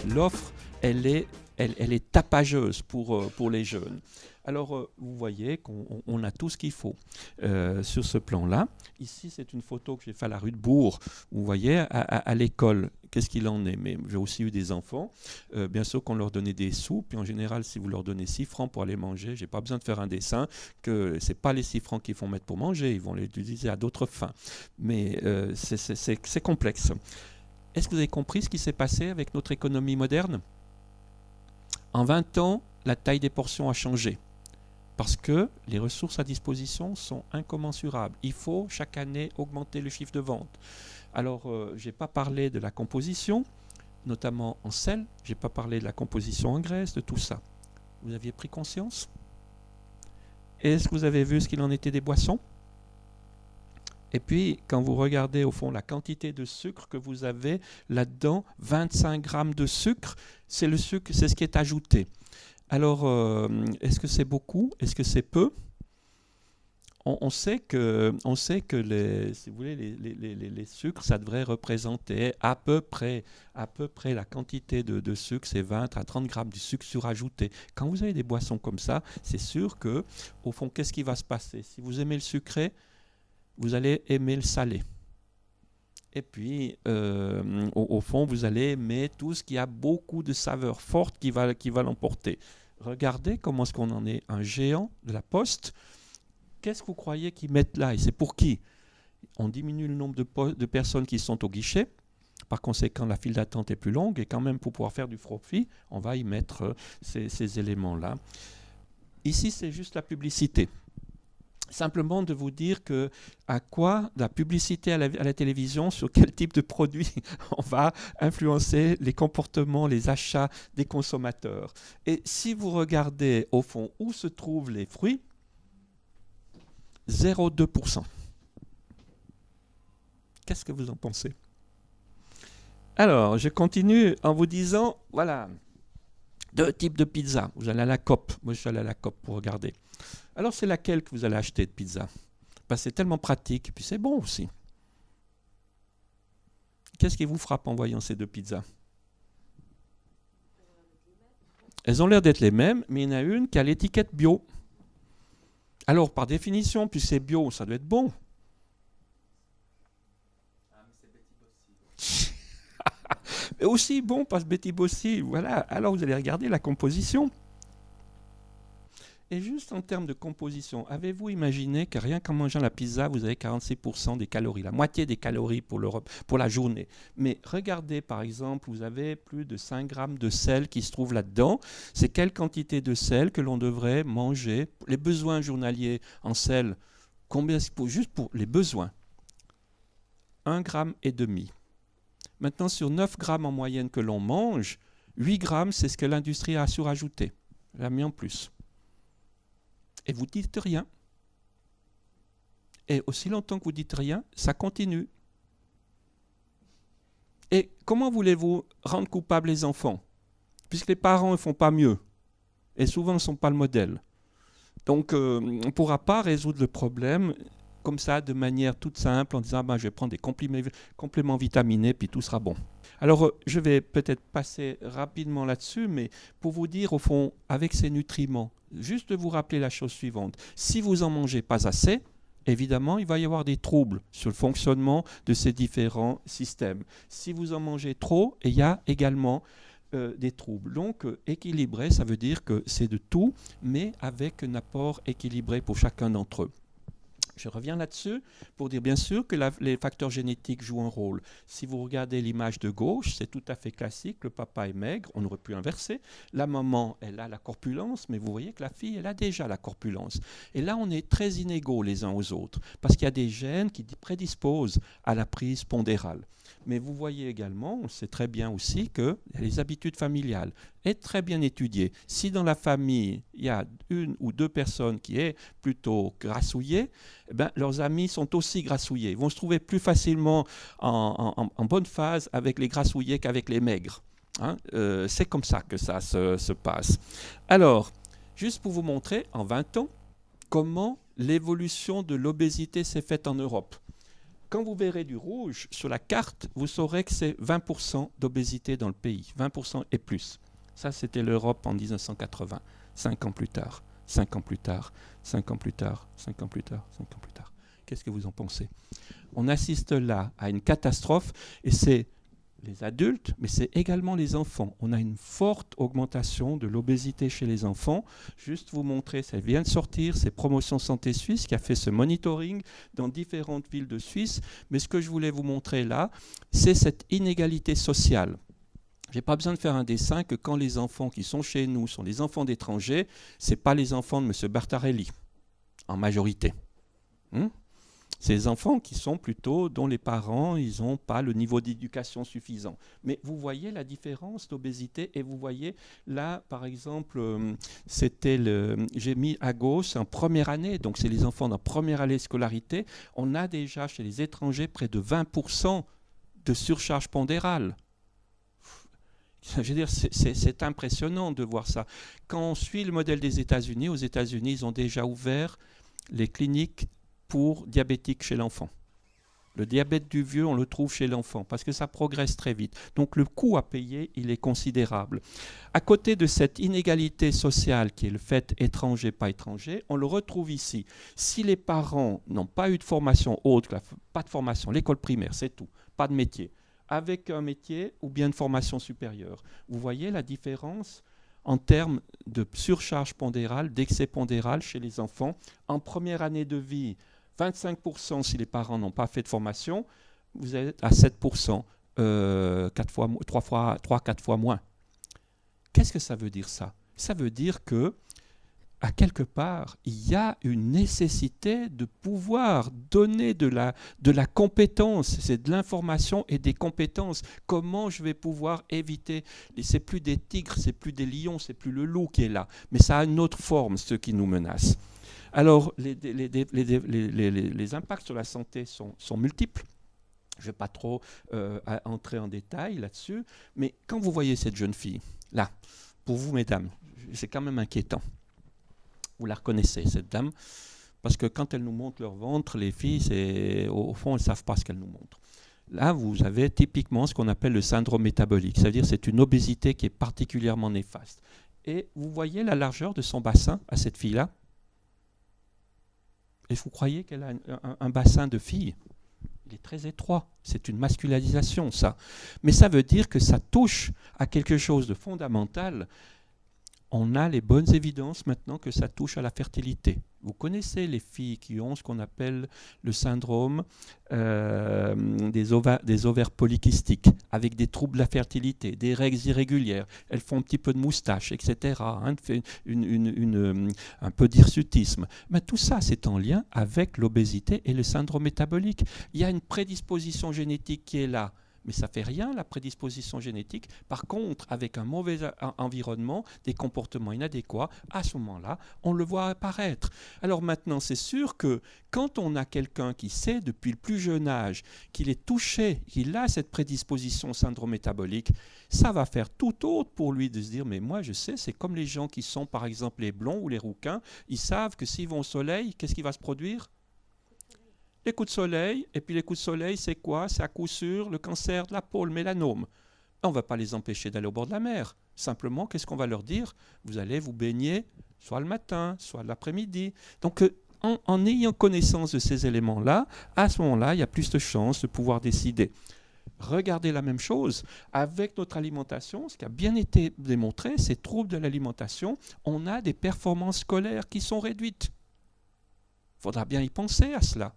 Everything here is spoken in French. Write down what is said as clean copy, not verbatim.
l'offre, elle est tapageuse pour les jeunes. Alors, vous voyez qu'on a tout ce qu'il faut sur ce plan-là. Ici, c'est une photo que j'ai faite à la rue de Bourg. Vous voyez, à l'école, qu'est-ce qu'il en est. Mais j'ai aussi eu des enfants. Bien sûr qu'on leur donnait des sous. Puis en général, si vous leur donnez 6 francs pour aller manger, je n'ai pas besoin de faire un dessin, que ce n'est pas les 6 francs qu'ils vont mettre pour manger. Ils vont les utiliser à d'autres fins. Mais c'est complexe. Est-ce que vous avez compris ce qui s'est passé avec notre économie moderne ? En 20 ans, la taille des portions a changé. Parce que les ressources à disposition sont incommensurables. Il faut chaque année augmenter le chiffre de vente. Alors, je n'ai pas parlé de la composition, notamment en sel. Je n'ai pas parlé de la composition en graisse, de tout ça. Vous aviez pris conscience? Est-ce que vous avez vu ce qu'il en était des boissons? Et puis, quand vous regardez au fond la quantité de sucre que vous avez là-dedans, 25 grammes de sucre, c'est le sucre, c'est ce qui est ajouté. Alors, est-ce que c'est beaucoup? Est-ce que c'est peu? On sait que si vous voulez, les sucres, ça devrait représenter à peu près la quantité de sucre, c'est 20 à 30 grammes de sucre surajouté. Quand vous avez des boissons comme ça, c'est sûr que, au fond, qu'est-ce qui va se passer? Si vous aimez le sucré, vous allez aimer le salé. Et puis, au fond, vous allez aimer tout ce qui a beaucoup de saveurs fortes qui va l'emporter. Regardez comment est-ce qu'on en est un géant de la Poste. Qu'est-ce que vous croyez qu'ils mettent là? Et c'est pour qui? On diminue le nombre de personnes qui sont au guichet. Par conséquent, la file d'attente est plus longue. Et quand même, pour pouvoir faire du profit, on va y mettre ces éléments-là. Ici, c'est juste la publicité. Simplement de vous dire à quoi la publicité à la télévision, sur quel type de produit on va influencer les comportements, les achats des consommateurs. Et si vous regardez au fond où se trouvent les fruits, 0,2%. Qu'est-ce que vous en pensez? Alors, je continue en vous disant, voilà, 2 types de pizza. Vous allez à la Coop. Moi, je suis allé à la Coop pour regarder. Alors, c'est laquelle que vous allez acheter de pizza? Parce que c'est tellement pratique, et puis c'est bon aussi. Qu'est-ce qui vous frappe en voyant ces 2 pizzas? Elles ont l'air d'être les mêmes, mais il y en a une qui a l'étiquette bio. Alors, par définition, puis c'est bio, ça doit être bon. Mais aussi bon, parce que Betty Bossi, voilà. Alors, vous allez regarder la composition. Et juste en termes de composition, avez-vous imaginé que rien qu'en mangeant la pizza, vous avez 46% des calories, la moitié des calories pour la journée. Mais regardez, par exemple, vous avez plus de 5 grammes de sel qui se trouve là-dedans. C'est quelle quantité de sel que l'on devrait manger? Les besoins journaliers en sel, combien, juste pour les besoins? 1,5 gramme. Maintenant, sur 9 grammes en moyenne que l'on mange, 8 grammes, c'est ce que l'industrie a surajouté. Elle a mis en plus. Et vous ne dites rien. Et aussi longtemps que vous ne dites rien, ça continue. Et comment voulez-vous rendre coupables les enfants? Puisque les parents ne font pas mieux. Et souvent, ils ne sont pas le modèle. Donc, on ne pourra pas résoudre le problème comme ça, de manière toute simple, en disant je vais prendre des compléments vitaminés, puis tout sera bon. Alors, je vais peut-être passer rapidement là-dessus, mais pour vous dire, au fond, avec ces nutriments, juste de vous rappeler la chose suivante. Si vous n'en mangez pas assez, évidemment, il va y avoir des troubles sur le fonctionnement de ces différents systèmes. Si vous en mangez trop, il y a également des troubles. Donc, équilibré, ça veut dire que c'est de tout, mais avec un apport équilibré pour chacun d'entre eux. Je reviens là-dessus pour dire bien sûr que les facteurs génétiques jouent un rôle. Si vous regardez l'image de gauche, c'est tout à fait classique. Le papa est maigre, on aurait pu inverser. La maman, elle a la corpulence, mais vous voyez que la fille, elle a déjà la corpulence. Et là, on est très inégaux les uns aux autres, parce qu'il y a des gènes qui prédisposent à la prise pondérale. Mais vous voyez également, on sait très bien aussi que les habitudes familiales est très bien étudiées. Si dans la famille, il y a 1 ou 2 personnes qui est plutôt grassouillée, eh bien, leurs amis sont aussi grassouillés. Ils vont se trouver plus facilement en bonne phase avec les grassouillés qu'avec les maigres. Hein, c'est comme ça que ça se passe. Alors, juste pour vous montrer, en 20 ans, comment l'évolution de l'obésité s'est faite en Europe. Quand vous verrez du rouge sur la carte, vous saurez que c'est 20% d'obésité dans le pays, 20% et plus. Ça, c'était l'Europe en 1980, 5 ans plus tard, 5 ans plus tard, 5 ans plus tard, 5 ans plus tard, 5 ans plus tard. Qu'est-ce que vous en pensez? On assiste là à une catastrophe, et c'est les adultes, mais c'est également les enfants. On a une forte augmentation de l'obésité chez les enfants. Juste vous montrer, ça vient de sortir, c'est Promotion Santé Suisse qui a fait ce monitoring dans différentes villes de Suisse. Mais ce que je voulais vous montrer là, c'est cette inégalité sociale. Je n'ai pas besoin de faire un dessin que quand les enfants qui sont chez nous sont les enfants d'étrangers, ce n'est pas les enfants de M. Bartarelli, en majorité. C'est les enfants qui sont plutôt, dont les parents, ils n'ont pas le niveau d'éducation suffisant. Mais vous voyez la différence d'obésité, et vous voyez là, par exemple, j'ai mis à gauche en première année, donc c'est les enfants dans première année de scolarité, on a déjà chez les étrangers près de 20% de surcharge pondérale. Je veux dire, c'est impressionnant de voir ça. Quand on suit le modèle des États-Unis, aux États-Unis, ils ont déjà ouvert les cliniques pour diabétiques chez l'enfant. Le diabète du vieux, on le trouve chez l'enfant parce que ça progresse très vite. Donc le coût à payer, il est considérable. À côté de cette inégalité sociale qui est le fait étranger, pas étranger, on le retrouve ici. Si les parents n'ont pas eu de formation autre, pas de formation, l'école primaire, c'est tout, pas de métier, avec un métier ou bien de formation supérieure, vous voyez la différence en termes de surcharge pondérale, d'excès pondéral chez les enfants. En première année de vie, 25% si les parents n'ont pas fait de formation, vous êtes à 7%, 3-4 fois moins. Qu'est-ce que ça veut dire ça? Ça veut dire que, à quelque part, il y a une nécessité de pouvoir donner de la compétence, c'est de l'information et des compétences. Comment je vais pouvoir éviter, c'est plus des tigres, c'est plus des lions, c'est plus le loup qui est là, mais ça a une autre forme, ce qui nous menace. Alors, les impacts sur la santé sont multiples. Je ne vais pas trop entrer en détail là-dessus, mais quand vous voyez cette jeune fille, là, pour vous, mesdames, c'est quand même inquiétant. Vous la reconnaissez, cette dame, parce que quand elles nous montrent leur ventre, les filles, au fond, elles ne savent pas ce qu'elles nous montrent. Là, vous avez typiquement ce qu'on appelle le syndrome métabolique, c'est-à-dire que c'est une obésité qui est particulièrement néfaste. Et vous voyez la largeur de son bassin à cette fille-là? Et vous croyez qu'elle a un bassin de fille? Il est très étroit. C'est une masculinisation, ça. Mais ça veut dire que ça touche à quelque chose de fondamental. On a les bonnes évidences maintenant que ça touche à la fertilité. Vous connaissez les filles qui ont ce qu'on appelle le syndrome des ovaires polykystiques, avec des troubles de la fertilité, des règles irrégulières. Elles font un petit peu de moustache, etc. Un peu d'hirsutisme. Mais tout ça, c'est en lien avec l'obésité et le syndrome métabolique. Il y a une prédisposition génétique qui est là. Mais ça ne fait rien, la prédisposition génétique. Par contre, avec un mauvais environnement, des comportements inadéquats, à ce moment-là, on le voit apparaître. Alors maintenant, c'est sûr que quand on a quelqu'un qui sait depuis le plus jeune âge qu'il est touché, qu'il a cette prédisposition au syndrome métabolique, ça va faire tout autre pour lui de se dire « mais moi je sais, c'est comme les gens qui sont par exemple les blonds ou les rouquins, ils savent que s'ils vont au soleil, qu'est-ce qui va se produire ? Les coups de soleil, et puis les coups de soleil, c'est quoi? C'est à coup sûr le cancer de la peau, le mélanome. On ne va pas les empêcher d'aller au bord de la mer. Simplement, qu'est-ce qu'on va leur dire? Vous allez vous baigner soit le matin, soit l'après-midi. Donc, en ayant connaissance de ces éléments-là, à ce moment-là, il y a plus de chances de pouvoir décider. Regardez la même chose avec notre alimentation. Ce qui a bien été démontré, ces troubles de l'alimentation, on a des performances scolaires qui sont réduites. Il faudra bien y penser à cela.